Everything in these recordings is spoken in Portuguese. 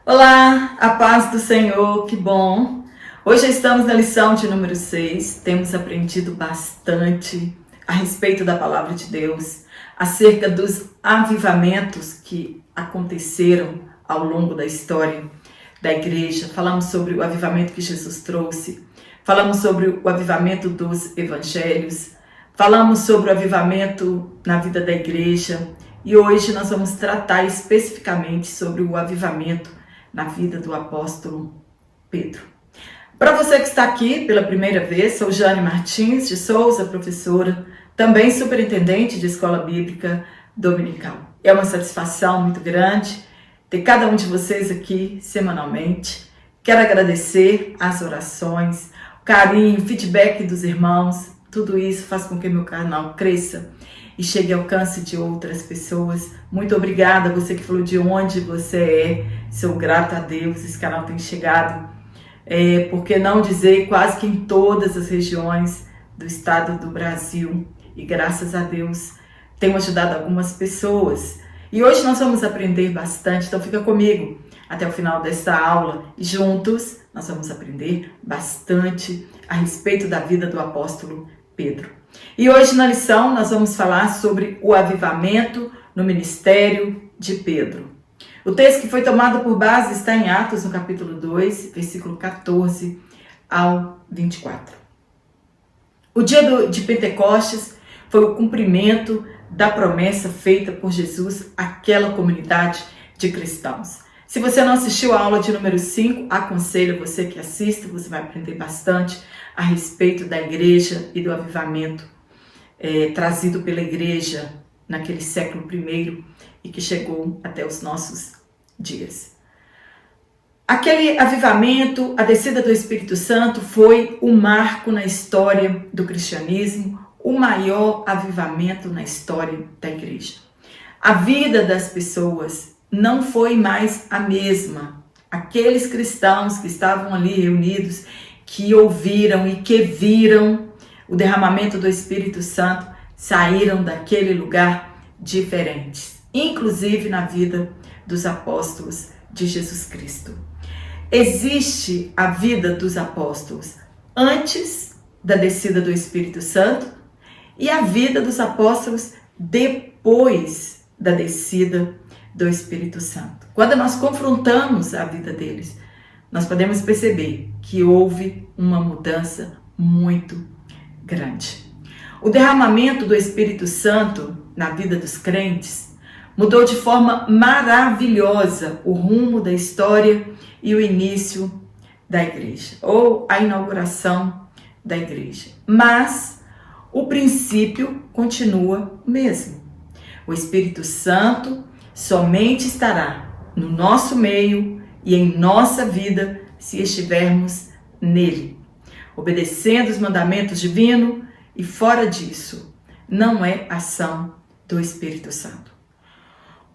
Olá, a paz do Senhor, que bom! Hoje estamos na lição de número 6, temos aprendido bastante a respeito da palavra de Deus, acerca dos avivamentos que aconteceram ao longo da história da igreja. Falamos sobre o avivamento que Jesus trouxe, falamos sobre o avivamento dos evangelhos, falamos sobre o avivamento na vida da igreja e hoje nós vamos tratar especificamente sobre o avivamento na vida do apóstolo Pedro. Para você que está aqui pela primeira vez, sou Jane Martins de Souza, professora, também superintendente de escola bíblica dominical. É uma satisfação muito grande ter cada um de vocês aqui semanalmente. Quero agradecer as orações, o carinho, o feedback dos irmãos. Tudo isso faz com que meu canal cresça e chegue ao alcance de outras pessoas. Muito obrigada a você que falou de onde você é. Sou grata a Deus, esse canal tem chegado, por que não dizer, quase que em todas as regiões do estado do Brasil. E graças a Deus, tenho ajudado algumas pessoas. E hoje nós vamos aprender bastante, então fica comigo até o final desta aula. E juntos nós vamos aprender bastante a respeito da vida do apóstolo Pedro. E hoje na lição nós vamos falar sobre o avivamento no ministério de Pedro. O texto que foi tomado por base está em Atos, no capítulo 2, versículo 14 ao 24. O dia de Pentecostes foi o cumprimento da promessa feita por Jesus àquela comunidade de cristãos. Se você não assistiu a aula de número 5, aconselho você que assista, você vai aprender bastante a respeito da igreja e do avivamento trazido pela igreja naquele século I e que chegou até os nossos dias. Aquele avivamento, a descida do Espírito Santo, foi um marco na história do cristianismo, o maior avivamento na história da igreja. A vida das pessoas não foi mais a mesma. Aqueles cristãos que estavam ali reunidos, que ouviram e que viram o derramamento do Espírito Santo, saíram daquele lugar diferentes, inclusive na vida dos apóstolos de Jesus Cristo. Existe a vida dos apóstolos antes da descida do Espírito Santo e a vida dos apóstolos depois da descida do Espírito Santo. Quando nós confrontamos a vida deles, nós podemos perceber que houve uma mudança muito grande. O derramamento do Espírito Santo na vida dos crentes mudou de forma maravilhosa o rumo da história e o início da igreja, ou a inauguração da igreja. Mas o princípio continua o mesmo. O Espírito Santo somente estará no nosso meio e em nossa vida se estivermos nele, obedecendo os mandamentos divinos, e fora disso, não é ação do Espírito Santo.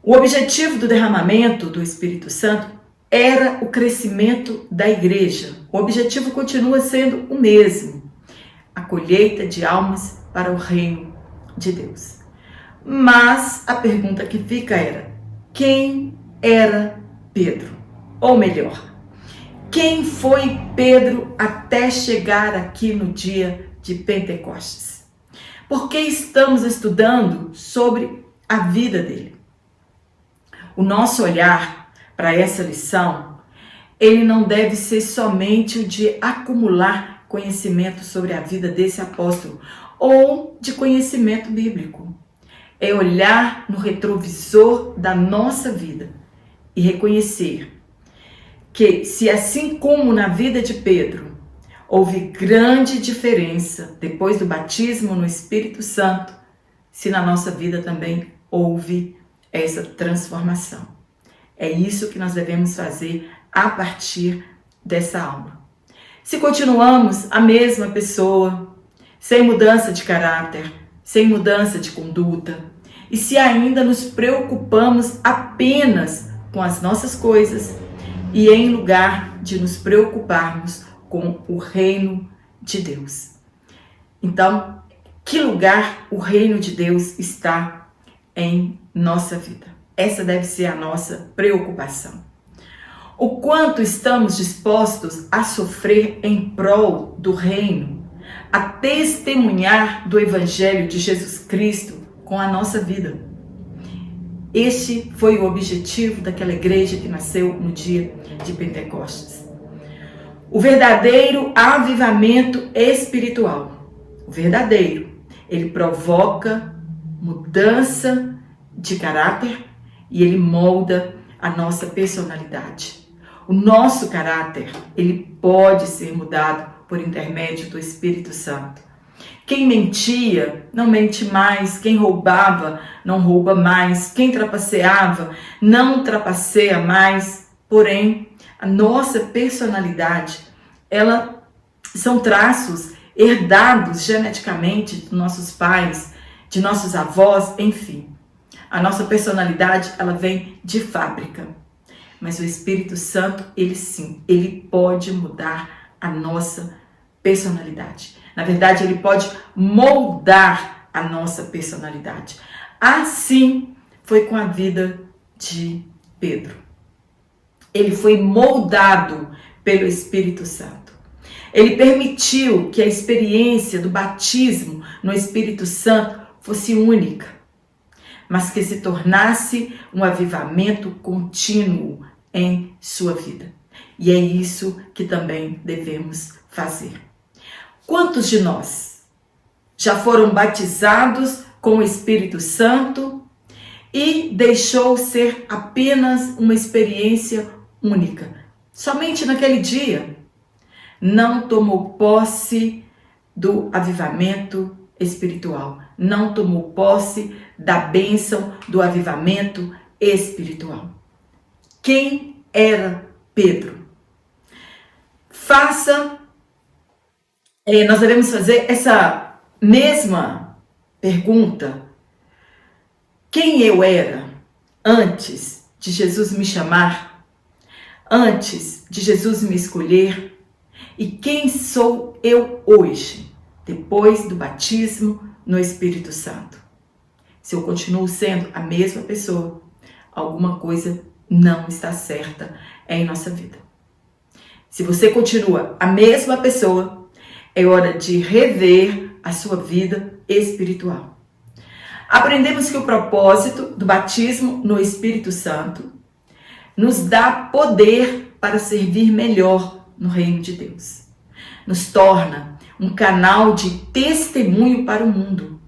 O objetivo do derramamento do Espírito Santo era o crescimento da igreja. O objetivo continua sendo o mesmo: a colheita de almas para o reino de Deus. Mas a pergunta que fica era: quem era Pedro? Ou melhor, quem foi Pedro até chegar aqui no dia de Pentecostes? Porque estamos estudando sobre a vida dele. O nosso olhar para essa lição, ele não deve ser somente o de acumular conhecimento sobre a vida desse apóstolo ou de conhecimento bíblico. É olhar no retrovisor da nossa vida e reconhecer que, se assim como na vida de Pedro, houve grande diferença depois do batismo no Espírito Santo, se na nossa vida também houve essa transformação. É isso que nós devemos fazer a partir dessa aula. Se continuamos a mesma pessoa, sem mudança de caráter, sem mudança de conduta, e se ainda nos preocupamos apenas com as nossas coisas, e em lugar de nos preocuparmos com o reino de Deus. Então, que lugar o reino de Deus está em nossa vida? Essa deve ser a nossa preocupação. O quanto estamos dispostos a sofrer em prol do reino, a testemunhar do Evangelho de Jesus Cristo com a nossa vida. Este foi o objetivo daquela igreja que nasceu no dia de Pentecostes. O verdadeiro avivamento espiritual, o verdadeiro, ele provoca mudança de caráter e ele molda a nossa personalidade. O nosso caráter, ele pode ser mudado por intermédio do Espírito Santo. Quem mentia, não mente mais. Quem roubava, não rouba mais. Quem trapaceava, não trapaceia mais. Porém, a nossa personalidade, são traços herdados geneticamente dos nossos pais, de nossos avós, enfim. A nossa personalidade, ela vem de fábrica. Mas o Espírito Santo, ele sim, ele pode mudar a nossa personalidade. Na verdade, ele pode moldar a nossa personalidade. Assim foi com a vida de Pedro. Ele foi moldado pelo Espírito Santo. Ele permitiu que a experiência do batismo no Espírito Santo fosse única, mas que se tornasse um avivamento contínuo em sua vida. E é isso que também devemos fazer. Quantos de nós já foram batizados com o Espírito Santo e deixou ser apenas uma experiência única? Somente naquele dia não tomou posse do avivamento espiritual, não tomou posse da bênção do avivamento espiritual. Quem era Pedro? Nós devemos fazer essa mesma pergunta. Quem eu era antes de Jesus me chamar? Antes de Jesus me escolher? E quem sou eu hoje, depois do batismo no Espírito Santo? Se eu continuo sendo a mesma pessoa, alguma coisa não está certa em nossa vida. Se você continua a mesma pessoa, é hora de rever a sua vida espiritual. Aprendemos que o propósito do batismo no Espírito Santo nos dá poder para servir melhor no reino de Deus. Nos torna um canal de testemunho para o mundo.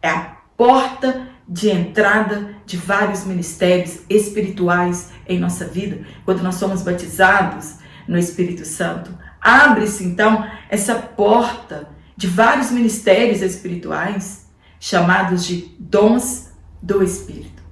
É a porta de entrada de vários ministérios espirituais em nossa vida. Quando nós somos batizados no Espírito Santo, abre-se então essa porta de vários ministérios espirituais chamados de dons do Espírito.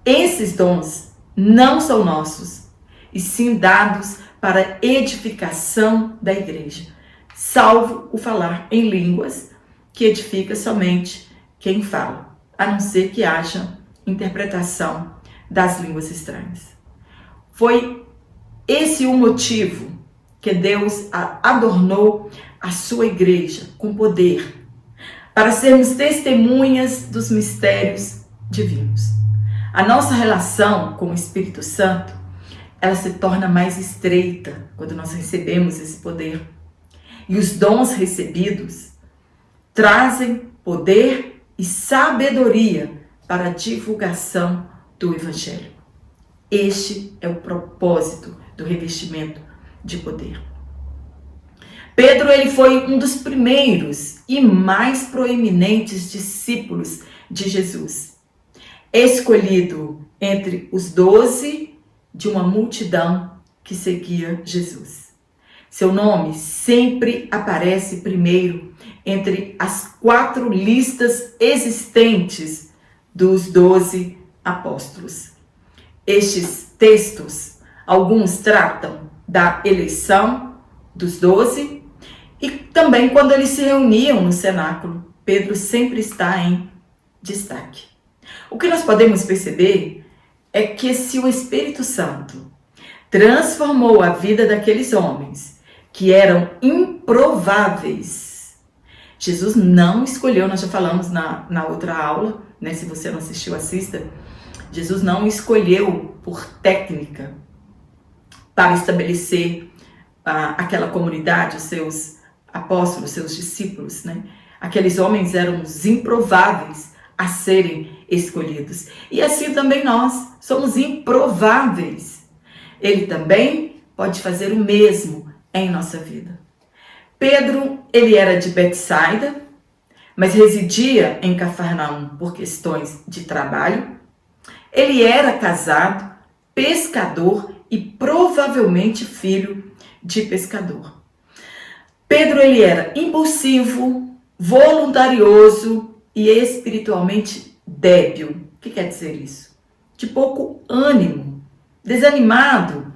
Esses dons não são nossos, e sim dados para edificação da igreja, salvo o falar em línguas, que edifica somente quem fala, a não ser que haja interpretação das línguas estranhas. Foi esse o motivo que Deus adornou a sua igreja com poder, para sermos testemunhas dos mistérios divinos. A nossa relação com o Espírito Santo, ela se torna mais estreita quando nós recebemos esse poder. E os dons recebidos trazem poder e sabedoria para a divulgação do Evangelho. Este é o propósito do revestimento de poder. Pedro, ele foi um dos primeiros e mais proeminentes discípulos de Jesus, escolhido entre os 12 de uma multidão que seguia Jesus. Seu nome sempre aparece primeiro entre as 4 listas existentes dos 12 apóstolos. Estes textos, alguns tratam da eleição dos 12 e também quando eles se reuniam no cenáculo, Pedro sempre está em destaque. O que nós podemos perceber é que se o Espírito Santo transformou a vida daqueles homens que eram improváveis, Jesus não escolheu, nós já falamos na outra aula, né? Se você não assistiu, assista. Jesus não escolheu por técnica. para estabelecer aquela comunidade, os seus apóstolos, seus discípulos, né? Aqueles homens eram os improváveis a serem escolhidos. E assim também nós somos improváveis. Ele também pode fazer o mesmo em nossa vida. Pedro, ele era de Betsaida, mas residia em Cafarnaum por questões de trabalho. Ele era casado, pescador e provavelmente filho de pescador. Pedro, ele era impulsivo, voluntarioso e espiritualmente débil. O que quer dizer isso? De pouco ânimo, desanimado,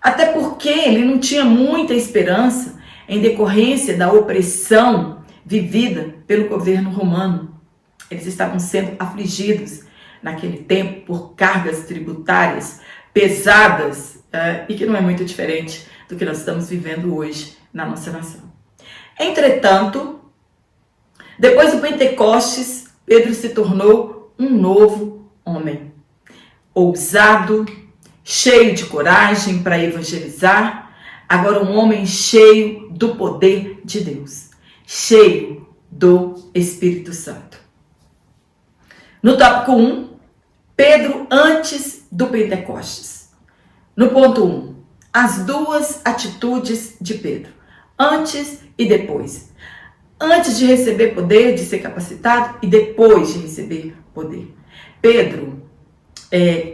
até porque ele não tinha muita esperança em decorrência da opressão vivida pelo governo romano. Eles estavam sendo afligidos naquele tempo por cargas tributárias pesadas e que não é muito diferente do que nós estamos vivendo hoje na nossa nação. Entretanto, depois do Pentecostes, Pedro se tornou um novo homem, ousado, cheio de coragem para evangelizar, agora um homem cheio do poder de Deus, cheio do Espírito Santo. No tópico 1, Pedro antes do Pentecostes. No ponto 1, as duas atitudes de Pedro, antes e depois. Antes de receber poder, de ser capacitado, e depois de receber poder. Pedro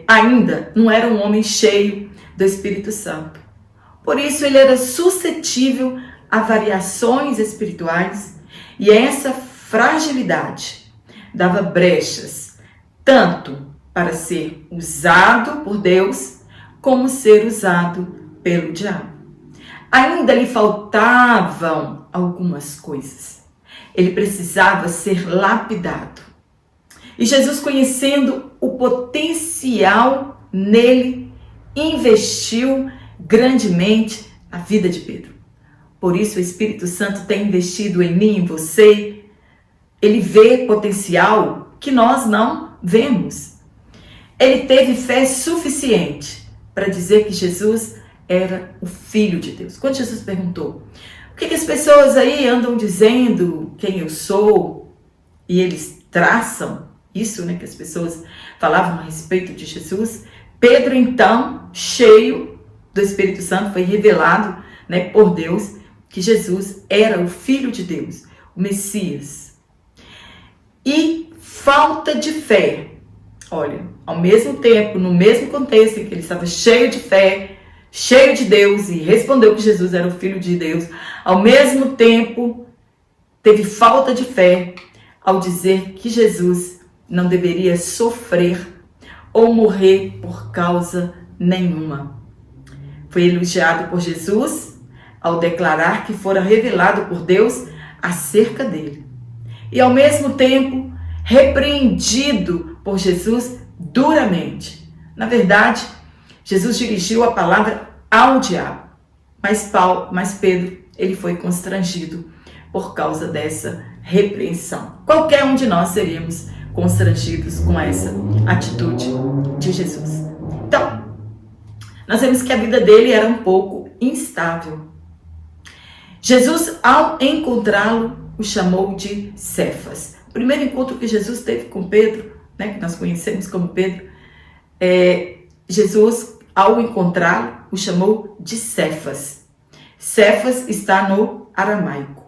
ainda não era um homem cheio do Espírito Santo. Por isso ele era suscetível a variações espirituais, e essa fragilidade dava brechas, tanto para ser usado por Deus, como ser usado pelo diabo. Ainda lhe faltavam algumas coisas. Ele precisava ser lapidado. E Jesus, conhecendo o potencial nele, investiu grandemente na vida de Pedro. Por isso o Espírito Santo tem investido em mim, em você. Ele vê potencial que nós não vemos. Ele teve fé suficiente para dizer que Jesus era o Filho de Deus. Quando Jesus perguntou, o que as pessoas aí andam dizendo quem eu sou? E eles traçam isso, né, que as pessoas falavam a respeito de Jesus. Pedro, então, cheio do Espírito Santo, foi revelado, né, por Deus que Jesus era o Filho de Deus, o Messias. E falta de fé. Olha, ao mesmo tempo, no mesmo contexto em que ele estava cheio de fé, cheio de Deus e respondeu que Jesus era o Filho de Deus, ao mesmo tempo teve falta de fé ao dizer que Jesus não deveria sofrer ou morrer por causa nenhuma. Foi elogiado por Jesus ao declarar que fora revelado por Deus acerca dele. E ao mesmo tempo repreendido por Jesus duramente. Na verdade, Jesus dirigiu a palavra ao diabo, mas Pedro, ele foi constrangido por causa dessa repreensão. Qualquer um de nós seríamos constrangidos com essa atitude de Jesus. Então, nós vemos que a vida dele era um pouco instável. Jesus, ao encontrá-lo, o chamou de Cefas. O primeiro encontro que Jesus teve com Pedro, né, que nós conhecemos como Pedro, Jesus, ao encontrá-lo, o chamou de Cefas. Cefas está no aramaico.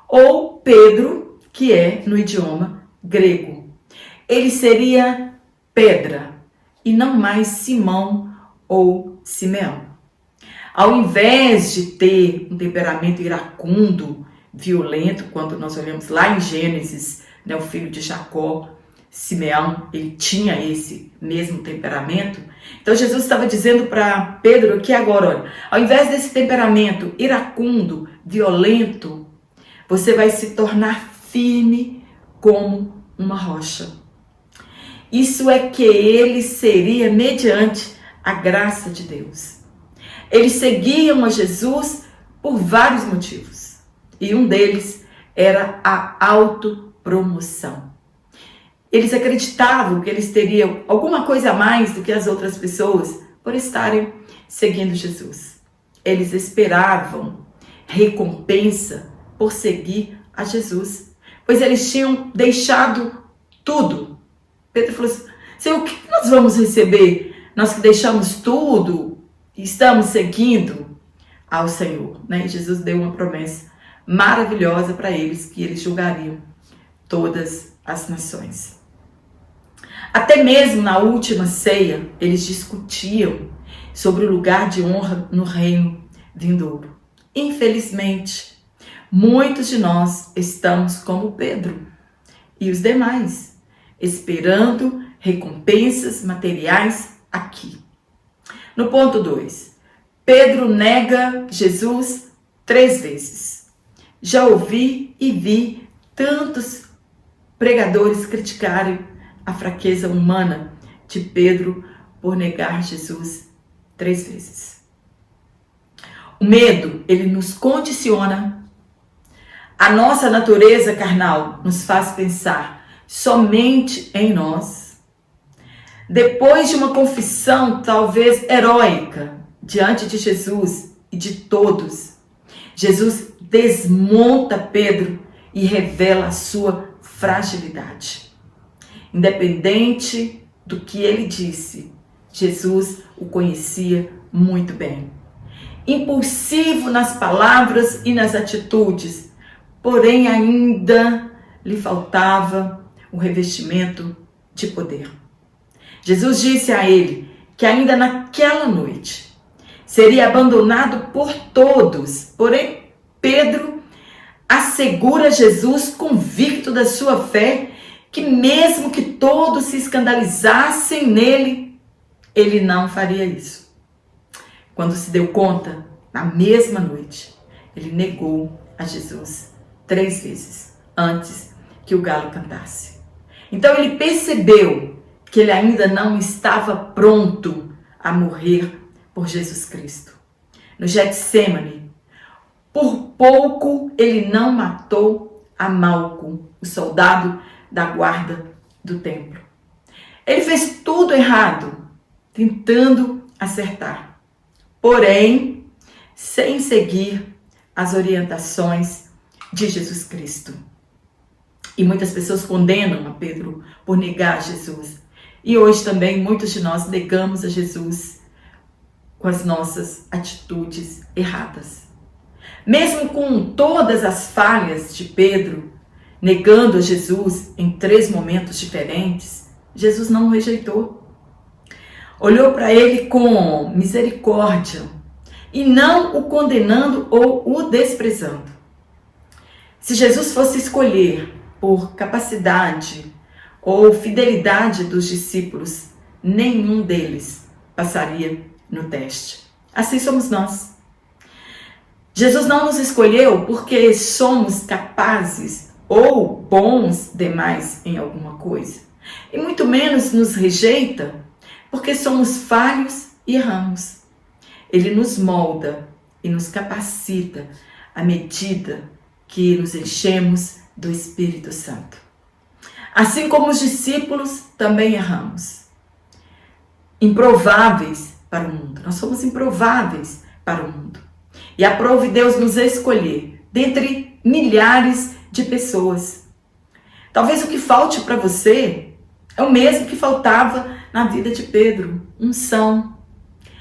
Ou Pedro, que é no idioma grego. Ele seria Pedra e não mais Simão ou Simeão. Ao invés de ter um temperamento iracundo, violento, quando nós olhamos lá em Gênesis, né, o filho de Jacó, Simeão, ele tinha esse mesmo temperamento. Então Jesus estava dizendo para Pedro que agora, olha, ao invés desse temperamento iracundo, violento, você vai se tornar firme como uma rocha. Isso é que ele seria mediante a graça de Deus. Eles seguiam a Jesus por vários motivos. E um deles era a autopromoção. Eles acreditavam que eles teriam alguma coisa a mais do que as outras pessoas por estarem seguindo Jesus. eles esperavam recompensa por seguir a Jesus, pois eles tinham deixado tudo. Pedro falou assim: Senhor, o que nós vamos receber? Nós que deixamos tudo e estamos seguindo ao Senhor, né? E Jesus deu uma promessa maravilhosa para eles, que eles julgariam todas as nações. Até mesmo na última ceia, eles discutiam sobre o lugar de honra no reino vindouro. Infelizmente, muitos de nós estamos como Pedro e os demais, esperando recompensas materiais aqui. No ponto 2, Pedro nega Jesus 3 vezes. Já ouvi e vi tantos pregadores criticarem a fraqueza humana de Pedro por negar Jesus 3 vezes. O medo, ele nos condiciona. A nossa natureza carnal nos faz pensar somente em nós. Depois de uma confissão talvez heróica diante de Jesus e de todos, Jesus desmonta Pedro e revela a sua fragilidade. Independente do que ele disse, Jesus o conhecia muito bem. Impulsivo nas palavras e nas atitudes, porém ainda lhe faltava o revestimento de poder. Jesus disse a ele que ainda naquela noite seria abandonado por todos, porém Pedro assegura a Jesus, convicto da sua fé, que mesmo que todos se escandalizassem nele, ele não faria isso. Quando se deu conta, na mesma noite, ele negou a Jesus 3 vezes antes que o galo cantasse. Então ele percebeu que ele ainda não estava pronto a morrer por Jesus Cristo. No Getsêmani, por pouco ele não matou a Malco, o soldado da guarda do templo. Ele fez tudo errado, tentando acertar, porém, sem seguir as orientações de Jesus Cristo. E muitas pessoas condenam a Pedro por negar Jesus. E hoje também muitos de nós negamos a Jesus com as nossas atitudes erradas. Mesmo com todas as falhas de Pedro, negando a Jesus em 3 momentos diferentes, Jesus não o rejeitou. Olhou para ele com misericórdia e não o condenando ou o desprezando. Se Jesus fosse escolher por capacidade ou fidelidade dos discípulos, nenhum deles passaria no teste. Assim somos nós. Jesus não nos escolheu porque somos capazes ou bons demais em alguma coisa. E muito menos nos rejeita porque somos falhos e erramos. Ele nos molda e nos capacita à medida que nos enchemos do Espírito Santo. Assim como os discípulos também erramos. Improváveis para o mundo. Nós somos improváveis para o mundo. E aprove Deus nos escolher dentre milhares de pessoas. Talvez o que falte para você é o mesmo que faltava na vida de Pedro: unção,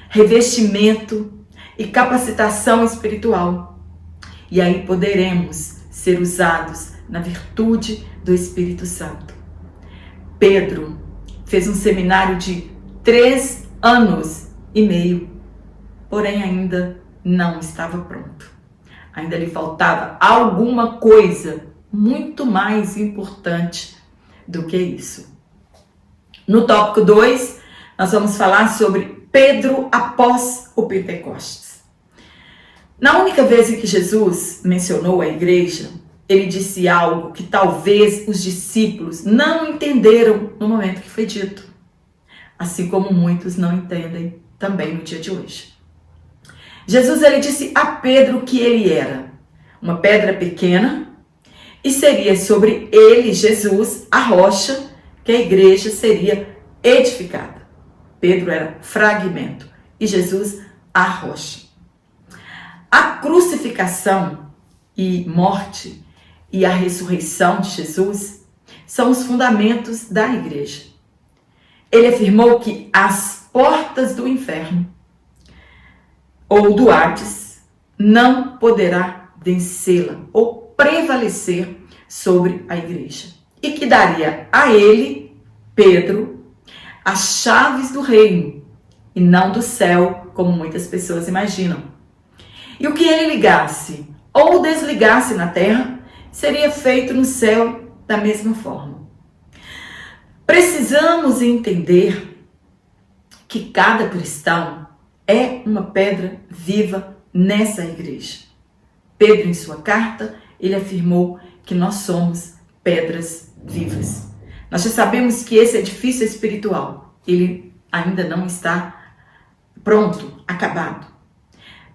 revestimento e capacitação espiritual. E aí poderemos ser usados na virtude do Espírito Santo. Pedro fez um seminário de 3 anos e meio, porém ainda não estava pronto. Ainda lhe faltava alguma coisa muito mais importante do que isso. No tópico 2, nós vamos falar sobre Pedro após o Pentecostes. Na única vez em que Jesus mencionou a igreja, ele disse algo que talvez os discípulos não entenderam no momento que foi dito, assim como muitos não entendem também no dia de hoje. Jesus, ele disse a Pedro que ele era uma pedra pequena e seria sobre ele, Jesus, a rocha que a igreja seria edificada. Pedro era fragmento e Jesus a rocha. A crucificação e morte e a ressurreição de Jesus são os fundamentos da igreja. Ele afirmou que as portas do inferno ou do Hades não poderá vencê-la ou prevalecer sobre a igreja. E que daria a ele, Pedro, as chaves do reino e não do céu, como muitas pessoas imaginam. E o que ele ligasse ou desligasse na terra seria feito no céu da mesma forma. Precisamos entender que cada cristão é uma pedra viva nessa igreja. Pedro, em sua carta, ele afirmou que nós somos pedras vivas. Nós já sabemos que esse edifício espiritual, ele ainda não está pronto, acabado.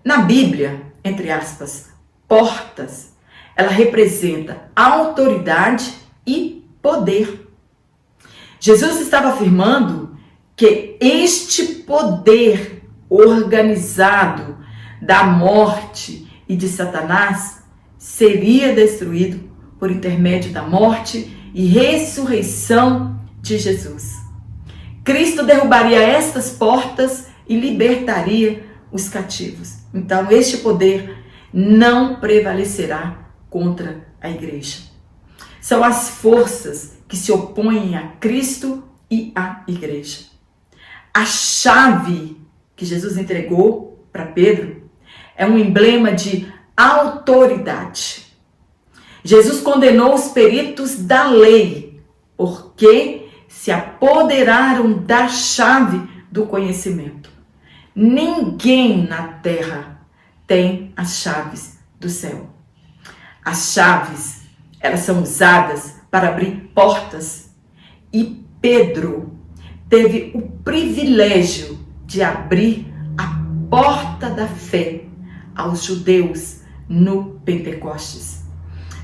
Na Bíblia, entre aspas, portas, ela representa autoridade e poder. Jesus estava afirmando que este poder organizado da morte e de Satanás seria destruído por intermédio da morte e ressurreição de Jesus. Cristo derrubaria estas portas e libertaria os cativos. Então, este poder não prevalecerá contra a igreja. São as forças que se opõem a Cristo e à igreja. A chave que Jesus entregou para Pedro é um emblema de autoridade. Jesus condenou os peritos da lei, porque se apoderaram da chave do conhecimento. Ninguém na terra tem as chaves do céu. As chaves, elas são usadas para abrir portas. E Pedro teve o privilégio de abrir a porta da fé aos judeus no Pentecostes.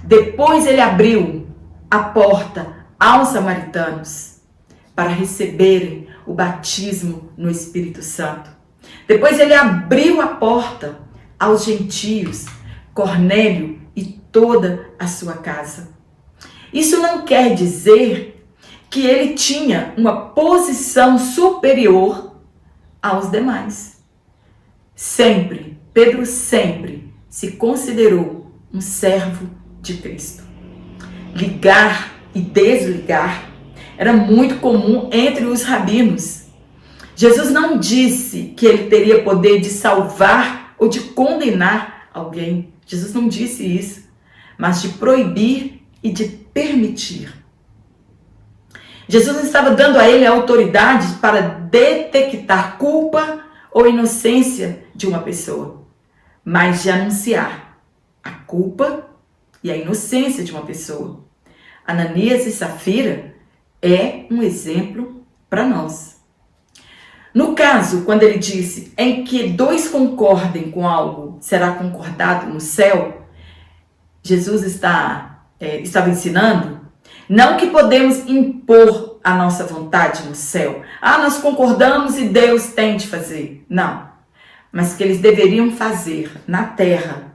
Depois ele abriu a porta aos samaritanos para receberem o batismo no Espírito Santo. Depois ele abriu a porta aos gentios, Cornélio e toda a sua casa. Isso não quer dizer que ele tinha uma posição superior aos demais. Pedro sempre se considerou um servo de Cristo. Ligar e desligar era muito comum entre os rabinos. Jesus não disse que ele teria poder de salvar ou de condenar alguém. Jesus não disse isso, mas de proibir e de permitir. Jesus estava dando a ele a autoridade para detectar culpa ou inocência de uma pessoa, mas de anunciar a culpa e a inocência de uma pessoa. Ananias e Safira é um exemplo para nós. No caso, quando ele disse, em que dois concordem com algo, será concordado no céu, Jesus estava ensinando, não que podemos impor a nossa vontade no céu. Nós concordamos e Deus tem de fazer. Não. Mas que eles deveriam fazer na terra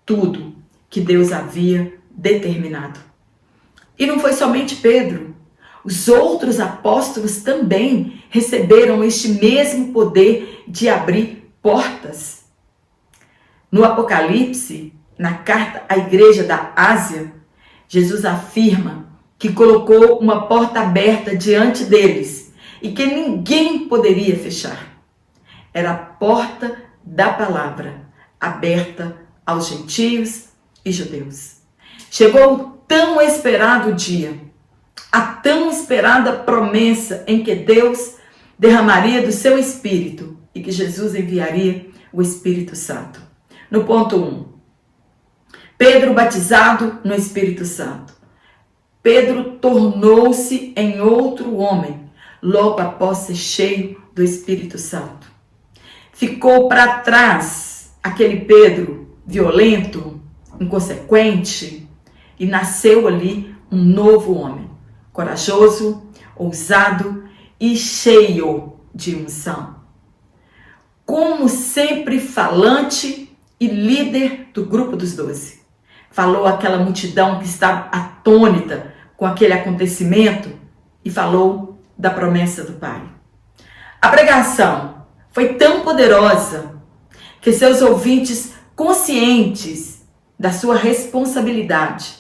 tudo que Deus havia determinado. E não foi somente Pedro. Os outros apóstolos também receberam este mesmo poder de abrir portas. No Apocalipse, na carta à igreja da Ásia, Jesus afirma que colocou uma porta aberta diante deles e que ninguém poderia fechar. Era a porta da palavra, aberta aos gentios e judeus. Chegou o tão esperado dia, a tão esperada promessa em que Deus derramaria do seu Espírito e que Jesus enviaria o Espírito Santo. No ponto 1, Pedro batizado no Espírito Santo. Pedro tornou-se em outro homem, logo após ser cheio do Espírito Santo. Ficou para trás aquele Pedro violento, inconsequente, e nasceu ali um novo homem, corajoso, ousado e cheio de unção. Como sempre falante e líder do grupo dos 12. Falou àquela multidão que estava atônita com aquele acontecimento e falou da promessa do Pai. A pregação foi tão poderosa que seus ouvintes, conscientes da sua responsabilidade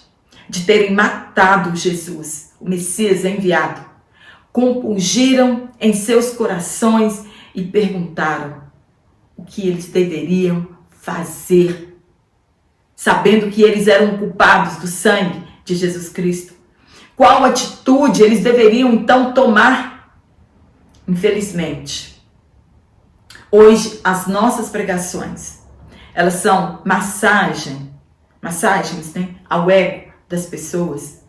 de terem matado Jesus, o Messias enviado, compungiram em seus corações e perguntaram o que eles deveriam fazer, sabendo que eles eram culpados do sangue de Jesus Cristo. Qual atitude eles deveriam então tomar? Infelizmente, hoje as nossas pregações, elas são massagens, né, ao ego das pessoas,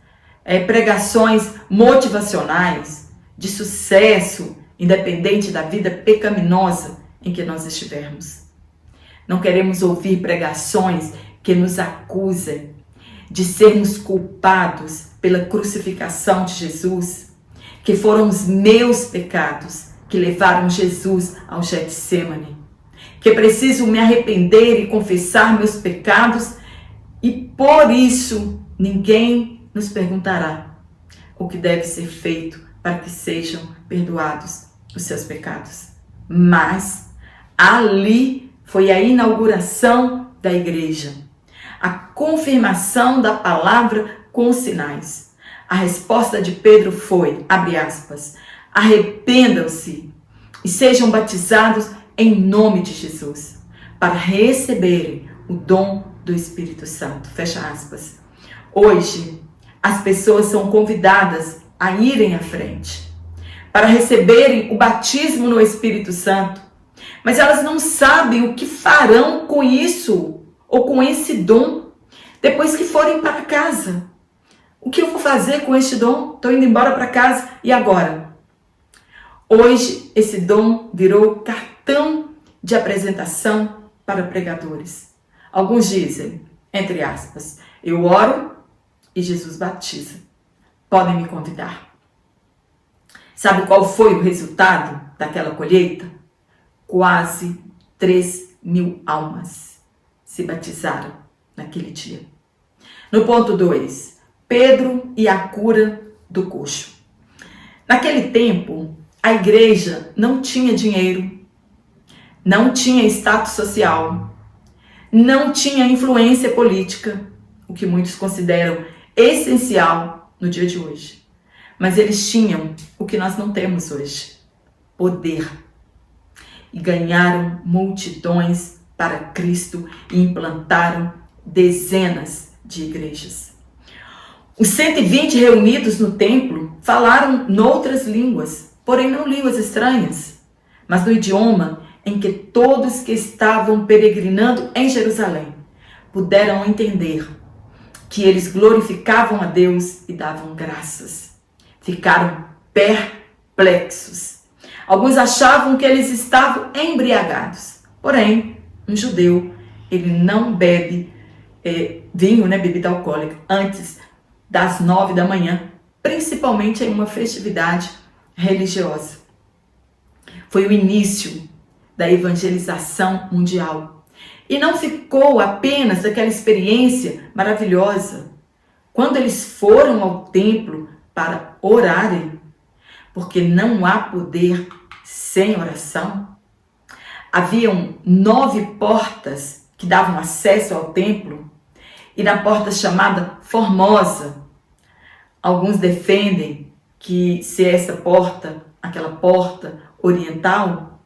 pregações motivacionais de sucesso, independente da vida pecaminosa em que nós estivermos. Não queremos ouvir pregações que nos acusem de sermos culpados pela crucificação de Jesus, que foram os meus pecados que levaram Jesus ao Getsêmani, que preciso me arrepender e confessar meus pecados, e por isso ninguém nos perguntará o que deve ser feito para que sejam perdoados os seus pecados. Mas ali foi a inauguração da igreja, a confirmação da palavra com sinais. A resposta de Pedro foi, abre aspas, arrependam-se e sejam batizados em nome de Jesus, para receberem o dom do Espírito Santo, fecha aspas. Hoje, as pessoas são convidadas a irem à frente, para receberem o batismo no Espírito Santo, mas elas não sabem o que farão com isso, ou com esse dom, depois que forem para casa. O que eu vou fazer com este dom? Estou indo embora para casa, e agora? Hoje, esse dom virou cartão de apresentação para pregadores. Alguns dizem, entre aspas, eu oro e Jesus batiza. Podem me convidar. Sabe qual foi o resultado daquela colheita? Quase 3.000 almas se batizaram naquele dia. No ponto 2, Pedro e a cura do coxo. Naquele tempo, a igreja não tinha dinheiro, não tinha status social, não tinha influência política, o que muitos consideram essencial no dia de hoje. Mas eles tinham o que nós não temos hoje: poder. E ganharam multidões para Cristo e implantaram dezenas de igrejas. Os 120 reunidos no templo falaram noutras línguas, porém não línguas estranhas, mas no idioma em que todos que estavam peregrinando em Jerusalém puderam entender que eles glorificavam a Deus e davam graças. Ficaram perplexos. Alguns achavam que eles estavam embriagados. Porém, um judeu, ele não bebe vinho, bebida alcoólica, antes das 9 da manhã, principalmente em uma festividade religiosa. Foi o início da evangelização mundial. E não ficou apenas daquela experiência maravilhosa quando eles foram ao templo para orarem, porque não há poder sem oração. Haviam 9 portas que davam acesso ao templo, e na porta chamada Formosa, alguns defendem que se essa porta, aquela porta oriental,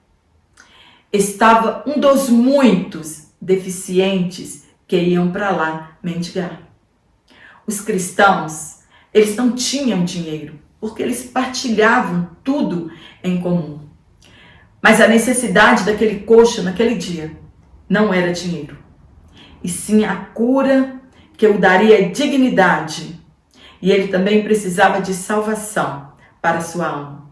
estava um dos muitos deficientes que iam para lá mendigar. Os cristãos, eles não tinham dinheiro, porque eles partilhavam tudo em comum. Mas a necessidade daquele coxo naquele dia não era dinheiro, e sim a cura que o daria dignidade. E ele também precisava de salvação para a sua alma.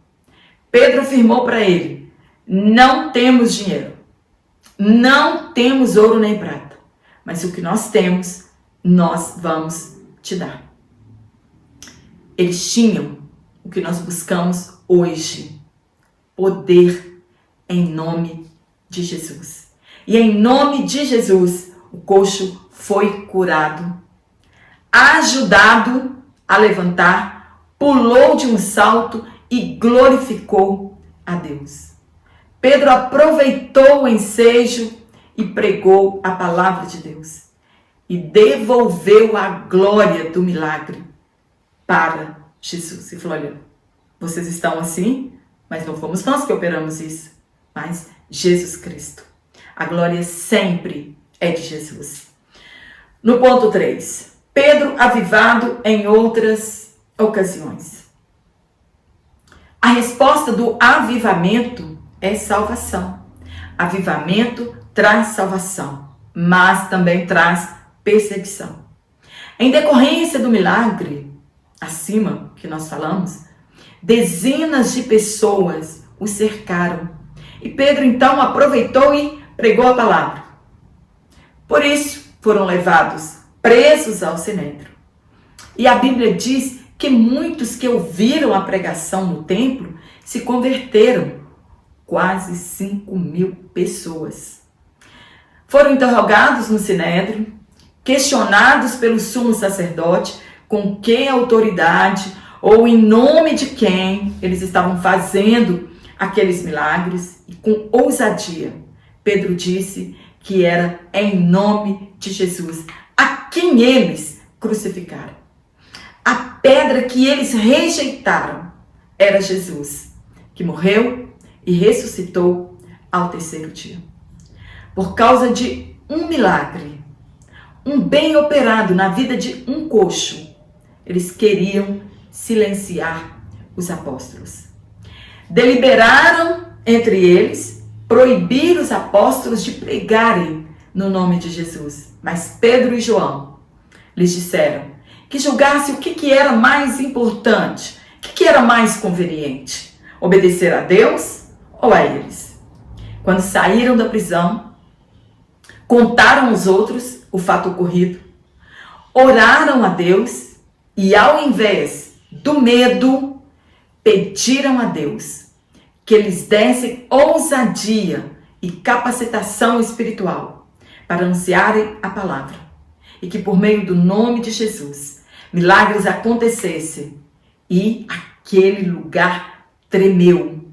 Pedro afirmou para ele: não temos dinheiro, não temos ouro nem prata, mas o que nós temos, nós vamos te dar. Eles tinham o que nós buscamos hoje: poder em nome de Jesus. E em nome de Jesus, o coxo foi curado. Ajudado a levantar, pulou de um salto e glorificou a Deus. Pedro aproveitou o ensejo e pregou a palavra de Deus. E devolveu a glória do milagre para Jesus. E falou, olha, vocês estão assim, mas não fomos nós que operamos isso, mas Jesus Cristo. A glória sempre é de Jesus. No ponto 3, Pedro avivado em outras ocasiões. A resposta do avivamento é salvação. Avivamento traz salvação, mas também traz perseguição. Em decorrência do milagre, acima que nós falamos, dezenas de pessoas o cercaram. E Pedro então aproveitou e pregou a palavra. Por isso foram levados presos ao Sinédrio. E a Bíblia diz que muitos que ouviram a pregação no templo se converteram. Quase 5.000 pessoas. Foram interrogados no Sinédrio, questionados pelo sumo sacerdote com que autoridade ou em nome de quem eles estavam fazendo aqueles milagres, e com ousadia Pedro disse que era em nome de Jesus, a quem eles crucificaram. A pedra que eles rejeitaram era Jesus, que morreu e ressuscitou ao terceiro dia. Por causa de um milagre, um bem operado na vida de um coxo, eles queriam silenciar os apóstolos. Deliberaram entre eles proibir os apóstolos de pregarem no nome de Jesus. Mas Pedro e João lhes disseram que julgasse o que era mais importante, o que era mais conveniente, obedecer a Deus ou a eles. Quando saíram da prisão, contaram aos outros o fato ocorrido, oraram a Deus e, ao invés do medo, pediram a Deus que lhes desse ousadia e capacitação espiritual para anunciarem a palavra e que, por meio do nome de Jesus, milagres acontecessem. E aquele lugar tremeu.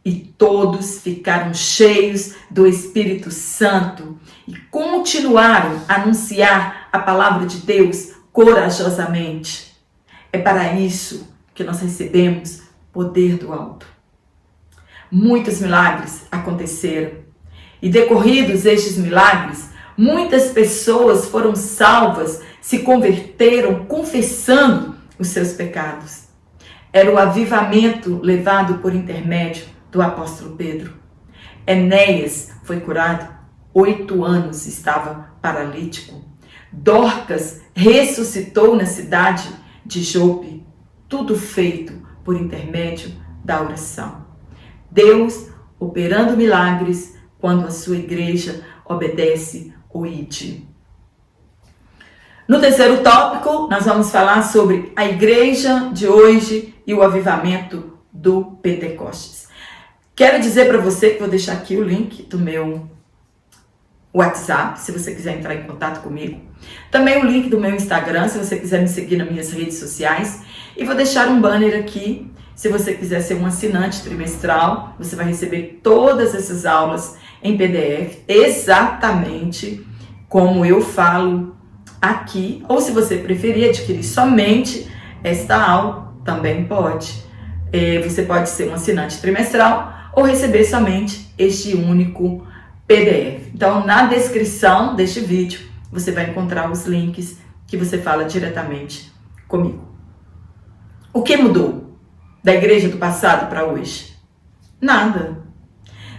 E todos ficaram cheios do Espírito Santo e continuaram a anunciar a palavra de Deus corajosamente. É para isso que nós recebemos poder do alto. Muitos milagres aconteceram. E decorridos estes milagres, muitas pessoas foram salvas, se converteram, confessando os seus pecados. Era o avivamento levado por intermédio do apóstolo Pedro. Enéas foi curado, 8 anos estava paralítico. Dorcas ressuscitou na cidade de Jope, tudo feito por intermédio da oração. Deus operando milagres quando a sua igreja obedece o ID. No terceiro tópico, nós vamos falar sobre a igreja de hoje e o avivamento do Pentecostes. Quero dizer para você que vou deixar aqui o link do meu WhatsApp, se você quiser entrar em contato comigo. Também o link do meu Instagram, se você quiser me seguir nas minhas redes sociais. E vou deixar um banner aqui, se você quiser ser um assinante trimestral, você vai receber todas essas aulas em PDF, exatamente como eu falo aqui. Ou se você preferir adquirir somente esta aula, também pode. Você pode ser um assinante trimestral ou receber somente este único PDF. Então, na descrição deste vídeo, você vai encontrar os links que você fala diretamente comigo. O que mudou da igreja do passado para hoje? Nada.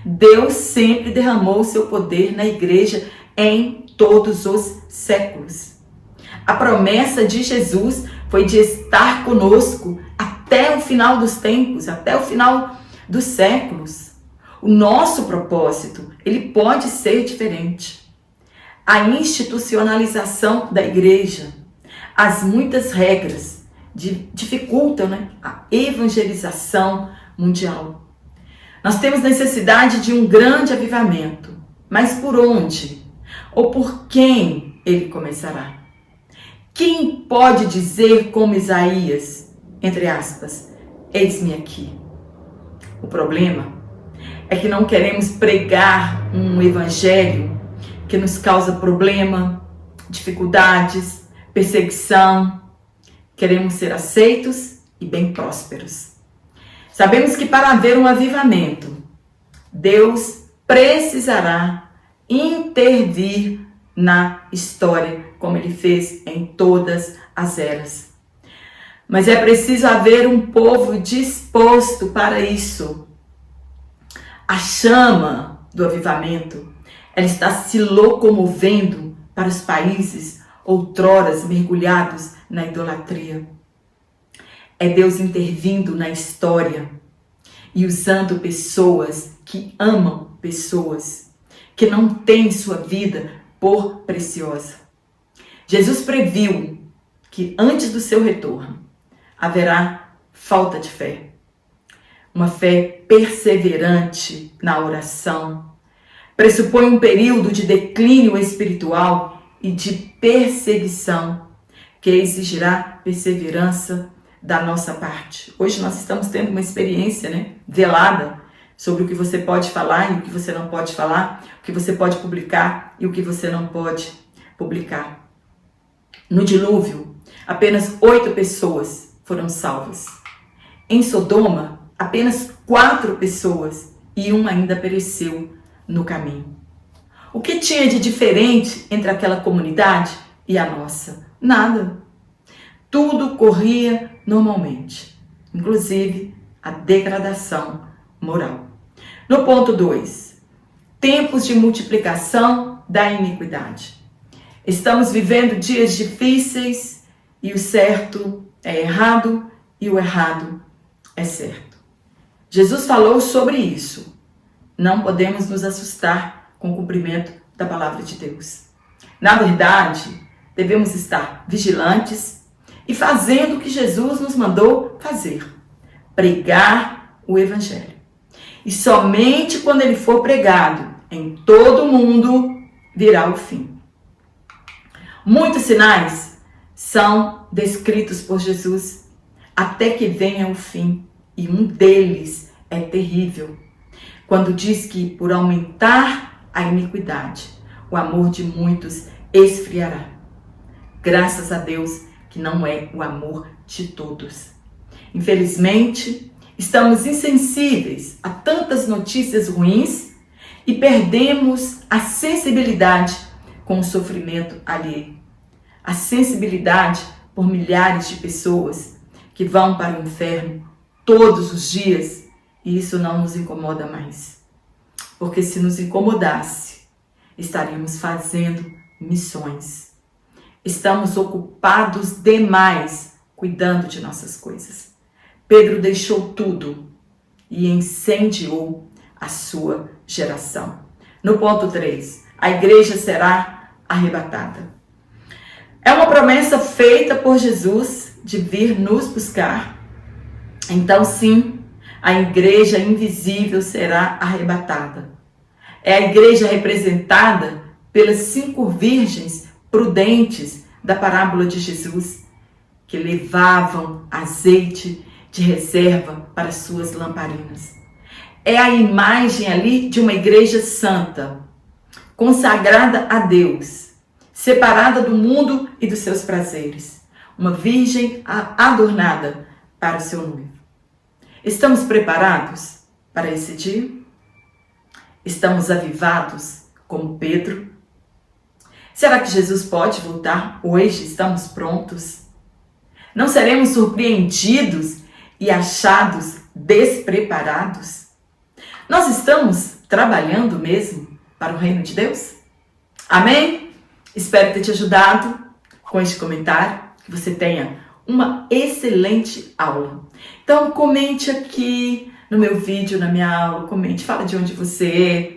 Deus sempre derramou o seu poder na igreja em todos os séculos. A promessa de Jesus foi de estar conosco até o final dos tempos, até o final dos séculos. O nosso propósito, ele pode ser diferente. A institucionalização da igreja, as muitas regras dificultam, a evangelização mundial. Nós temos necessidade de um grande avivamento, Mas por onde? Ou por quem ele começará? Quem pode dizer como Isaías, entre aspas, eis-me aqui? O problema é que não queremos pregar um evangelho que nos causa problema, dificuldades, perseguição. Queremos ser aceitos e bem prósperos. Sabemos que para haver um avivamento, Deus precisará intervir na história, como ele fez em todas as eras. Mas é preciso haver um povo disposto para isso. A chama do avivamento, ela está se locomovendo para os países outroras mergulhados na idolatria. É Deus intervindo na história e usando pessoas que amam pessoas, que não têm sua vida por preciosa. Jesus previu que antes do seu retorno haverá falta de fé. Uma fé perseverante na oração pressupõe um período de declínio espiritual e de perseguição que exigirá perseverança da nossa parte. Hoje nós estamos tendo uma experiência, velada sobre o que você pode falar e o que você não pode falar, o que você pode publicar e o que você não pode publicar. No dilúvio, apenas 8 pessoas foram salvas. Em Sodoma, apenas 4 pessoas e um ainda pereceu no caminho. O que tinha de diferente entre aquela comunidade e a nossa? Nada. Tudo corria normalmente, inclusive a degradação moral. No ponto 2, tempos de multiplicação da iniquidade. Estamos vivendo dias difíceis e o certo é errado e o errado é certo. Jesus falou sobre isso. Não podemos nos assustar com o cumprimento da palavra de Deus. Na verdade, devemos estar vigilantes e fazendo o que Jesus nos mandou fazer. Pregar o evangelho. E somente quando ele for pregado em todo o mundo, virá o fim. Muitos sinais são descritos por Jesus até que venha o fim. E um deles é terrível. Quando diz que por aumentar a iniquidade, o amor de muitos esfriará. Graças a Deus que não é o amor de todos. Infelizmente, estamos insensíveis a tantas notícias ruins e perdemos a sensibilidade com o sofrimento alheio. A sensibilidade por milhares de pessoas que vão para o inferno todos os dias e isso não nos incomoda mais. Porque se nos incomodasse, estaríamos fazendo missões. Estamos ocupados demais cuidando de nossas coisas. Pedro deixou tudo e incendiou a sua geração. No ponto 3, a igreja será arrebatada. É uma promessa feita por Jesus de vir nos buscar. Então, sim, a igreja invisível será arrebatada. É a igreja representada pelas 5 virgens prudentes da parábola de Jesus, que levavam azeite de reserva para suas lamparinas. É a imagem ali de uma igreja santa, consagrada a Deus, separada do mundo e dos seus prazeres. Uma virgem adornada para o seu noivo. Estamos preparados para esse dia? Estamos avivados como Pedro? Será que Jesus pode voltar hoje? Estamos prontos? Não seremos surpreendidos e achados despreparados? Nós estamos trabalhando mesmo para o reino de Deus? Amém? Espero ter te ajudado com este comentário, que você tenha uma excelente aula. Então comente aqui no meu vídeo, na minha aula, comente, fala de onde você é.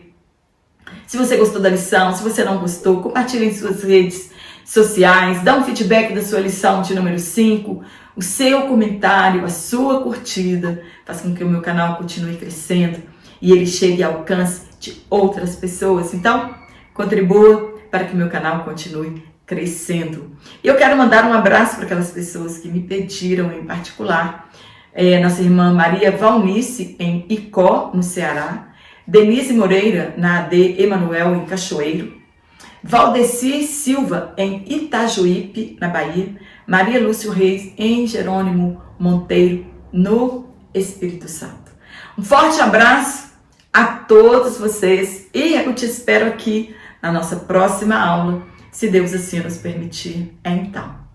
Se você gostou da lição, se você não gostou, compartilhe em suas redes sociais, dá um feedback da sua lição de número 5, o seu comentário, a sua curtida, faz com que o meu canal continue crescendo e ele chegue ao alcance de outras pessoas. Então, contribua para que o meu canal continue crescendo. E eu quero mandar um abraço para aquelas pessoas que me pediram em particular. Nossa irmã Maria Valnice, em Icó, no Ceará. Denise Moreira, na AD Emanuel, em Cachoeiro. Valdeci Silva, em Itajuípe, na Bahia. Maria Lúcio Reis, em Jerônimo Monteiro, no Espírito Santo. Um forte abraço a todos vocês e eu te espero aqui na nossa próxima aula, se Deus assim nos permitir. Então.